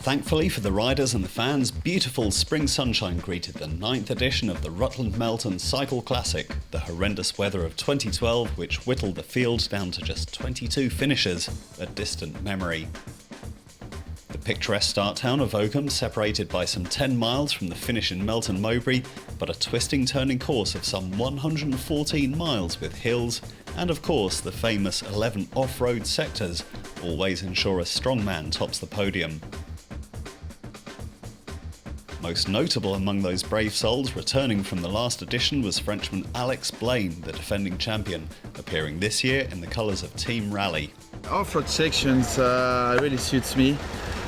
Thankfully for the riders and the fans, beautiful spring sunshine greeted the 9th edition of the Rutland-Melton CiCLE Classic, the horrendous weather of 2012 which whittled the field down to just 22 finishers, a distant memory. The picturesque start town of Oakham separated by some 10 miles from the finish in Melton Mowbray, but a twisting turning course of some 114 miles with hills and of course the famous 11 off-road sectors always ensure a strong man tops the podium. Most notable among those brave souls returning from the last edition was Frenchman Alex Blaine, the defending champion, appearing this year in the colours of Team Rally. Off-road sections really suits me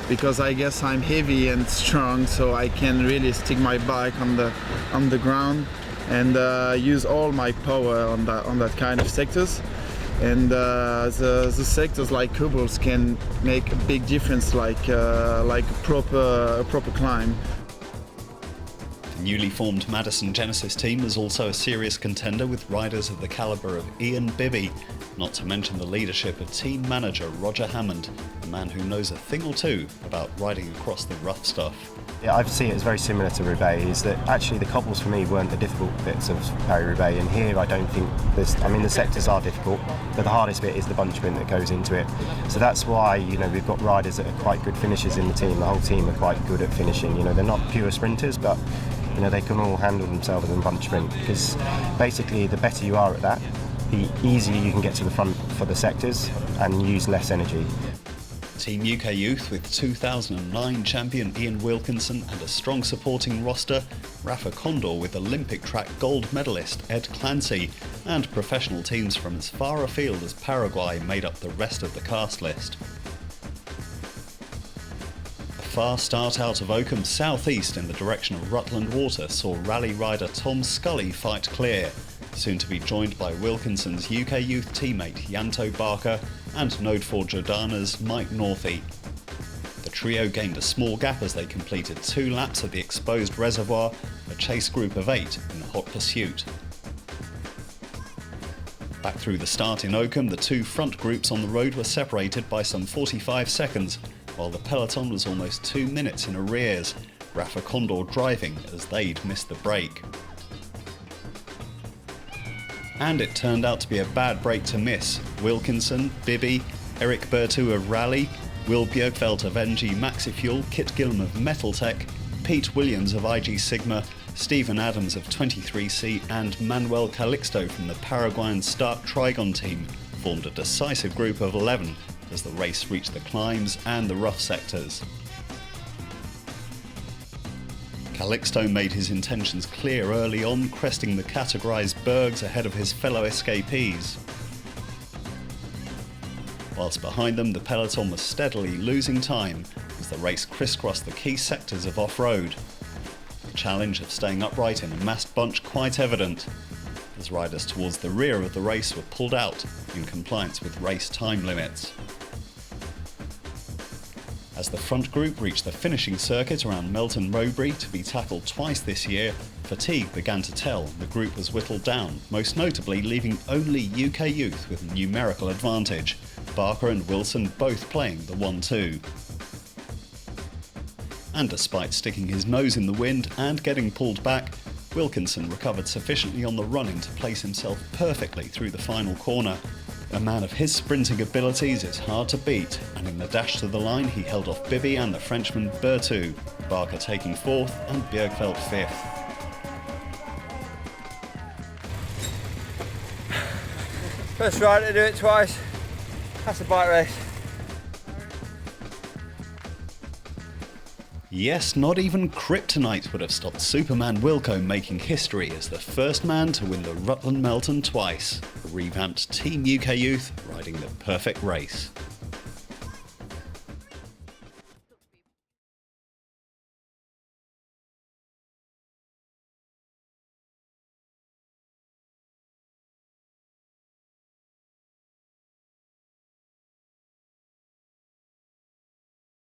because I guess I'm heavy and strong, so I can really stick my bike on the ground and use all my power on that kind of sectors. And the sectors like cobbles can make a big difference, like a proper climb. The newly formed Madison Genesis team was also a serious contender with riders of the calibre of Ian Bibby, not to mention the leadership of team manager Roger Hammond, a man who knows a thing or two about riding across the rough stuff. Yeah, I see it as very similar to Roubaix, is that actually the cobbles for me weren't the difficult bits of Paris-Roubaix, and here I don't think the sectors are difficult, but the hardest bit is the bunch sprint that goes into it. So that's why, we've got riders that are quite good finishers in the team. The whole team are quite good at finishing. They're not pure sprinters, but they can all handle themselves in bunch sprint, because basically the better you are at that, the easier you can get to the front for the sectors and use less energy. Team UK Youth with 2009 champion Ian Wilkinson and a strong supporting roster, Rafa Condor with Olympic track gold medalist Ed Clancy, and professional teams from as far afield as Paraguay made up the rest of the cast list. A far start out of Oakham southeast in the direction of Rutland Water saw rally rider Tom Scully fight clear, soon to be joined by Wilkinson's UK Youth teammate Yanto Barker and Node 4 Jordana's Mike Northey. The trio gained a small gap as they completed 2 laps of the exposed reservoir, a chase group of 8 in hot pursuit. Back through the start in Oakham, the 2 front groups on the road were separated by some 45 seconds, while the peloton was almost 2 minutes in arrears, Rafa Condor driving as they'd missed the break. And it turned out to be a bad break to miss. Wilkinson, Bibby, Eric Bertou of Rally, Will Bjergfeldt of NG Maxifuel, Kit Gillam of Metaltech, Pete Williams of IG Sigma, Stephen Adams of 23C and Manuel Calixto from the Paraguayan Stark Trigon team formed a decisive group of 11 as the race reached the climbs and the rough sectors. Calixto made his intentions clear early on, cresting the categorised bergs ahead of his fellow escapees. Whilst behind them, the peloton was steadily losing time as the race crisscrossed the key sectors of off-road. The challenge of staying upright in a massed bunch quite evident, as riders towards the rear of the race were pulled out in compliance with race time limits. As the front group reached the finishing circuit around Melton Mowbray to be tackled twice this year, fatigue began to tell and the group was whittled down, most notably leaving only UK Youth with a numerical advantage, Barker and Wilson both playing the 1-2. And despite sticking his nose in the wind and getting pulled back, Wilkinson recovered sufficiently on the run-in to place himself perfectly through the final corner. A man of his sprinting abilities is hard to beat, and in the dash to the line he held off Bibby and the Frenchman Bertou, Barker taking 4th and Bjergfeldt 5th. First rider to do it twice, that's a bike race. Yes, not even kryptonite would have stopped Superman Wilco making history as the first man to win the Rutland-Melton twice. A revamped Team UK Youth riding the perfect race.